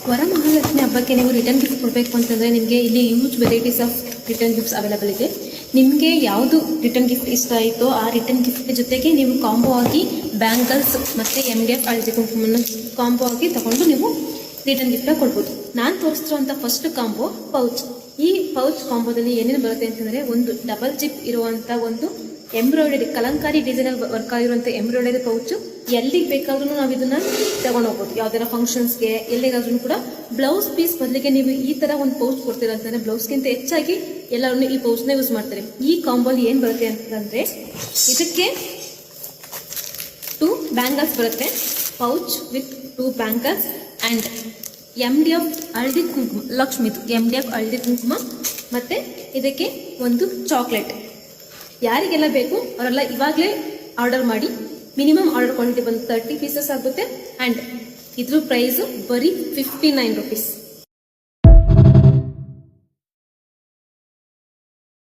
ವರಮಹಾಲಕ್ಷ್ಮಿ ಹಬ್ಬಕ್ಕೆ ನೀವು return gift ಕೊಡಬೇಕು ಅಂತಂದರೆ ನಿಮಗೆ ಇಲ್ಲಿ huge varieties of return gifts available ಇದೆ. ನಿಮಗೆ ಯಾವುದು ರಿಟರ್ನ್ ಗಿಫ್ಟ್ ಇಷ್ಟ ಆಯಿತೋ ಆ ರಿಟರ್ನ್ ಗಿಫ್ಟ್ ಜೊತೆಗೆ ನೀವು ಕಾಂಬೋ ಆಗಿ ಬ್ಯಾಂಗಲ್ಸ್ ಮತ್ತು MDF ಹಳದಿ ಕುಂಕುಮನ ಕಾಂಬೋ ಆಗಿ ತಗೊಂಡು ನೀವು ರಿಟರ್ನ್ ಗಿಫ್ಟ್ ಕೊಡ್ಬೋದು. ನಾನು ತೋರಿಸ್ತಿರೋಂಥ ಫಸ್ಟ್ ಕಾಂಬೋ ಪೌಚ್. ಈ ಪೌಚ್ ಕಾಂಬೋದಲ್ಲಿ ಏನೇನು ಬರುತ್ತೆ ಅಂತಂದರೆ, ಒಂದು ಡಬಲ್ ಜಿಪ್ ಇರುವಂಥ ಒಂದು ಎಂಬ್ರಾಯ್ಡರಿ ಕಲಂಕಾರಿ ಡಿಸೈನಲ್ಲಿ ವರ್ಕ್ ಆಗಿರುವಂಥ ಎಂಬ್ರಾಯ್ಡರಿ ಪೌಚು. ಎಲ್ಲಿಗೆ ಬೇಕಾದ್ರೂ ನಾವು ಇದನ್ನು ತಗೊಂಡು ಹೋಗ್ಬೋದು. ಯಾವ್ದಾರ ಫಂಕ್ಷನ್ಸ್ಗೆ ಎಲ್ಲಿಗಾದ್ರೂ ಕೂಡ ಬ್ಲೌಸ್ ಪೀಸ್ ಬದಲಿಗೆ ನೀವು ಈ ಥರ ಒಂದು ಪೌಚ್ ಕೊಡ್ತೀರ ಅಂತಂದರೆ ಬ್ಲೌಸ್ಗಿಂತ ಹೆಚ್ಚಾಗಿ ಎಲ್ಲರೂ ಈ ಪೌಚ್ನ ಯೂಸ್ ಮಾಡ್ತಾರೆ. ಈ ಕಾಂಬೋಲಿ ಏನು ಬರುತ್ತೆ ಅಂತಂದರೆ, ಇದಕ್ಕೆ 2 ಬ್ಯಾಂಗಲ್ಸ್ ಬರುತ್ತೆ, pouch with 2 bangles and MDF ಹಳದಿ ಕುಂಕುಮ, ಲಕ್ಷ್ಮಿದು MDF ಹಳದಿ ಕುಂಕುಮ, ಮತ್ತು ಇದಕ್ಕೆ ಒಂದು ಚಾಕ್ಲೇಟ್. ಯಾರಿಗೆಲ್ಲ ಬೇಕು ಅವರೆಲ್ಲ ಇವಾಗಲೇ ಆರ್ಡರ್ ಮಾಡಿ. ಮಿನಿಮಮ್ ಆರ್ಡರ್ ಕ್ವಾಂಟಿಟಿ ಬಂದು 30 ಪೀಸಸ್ ಆಗುತ್ತೆ. ಆ್ಯಂಡ್ ಇದ್ರ ಪ್ರೈಸು ಬರೀ 59 ರೂಪೀಸ್.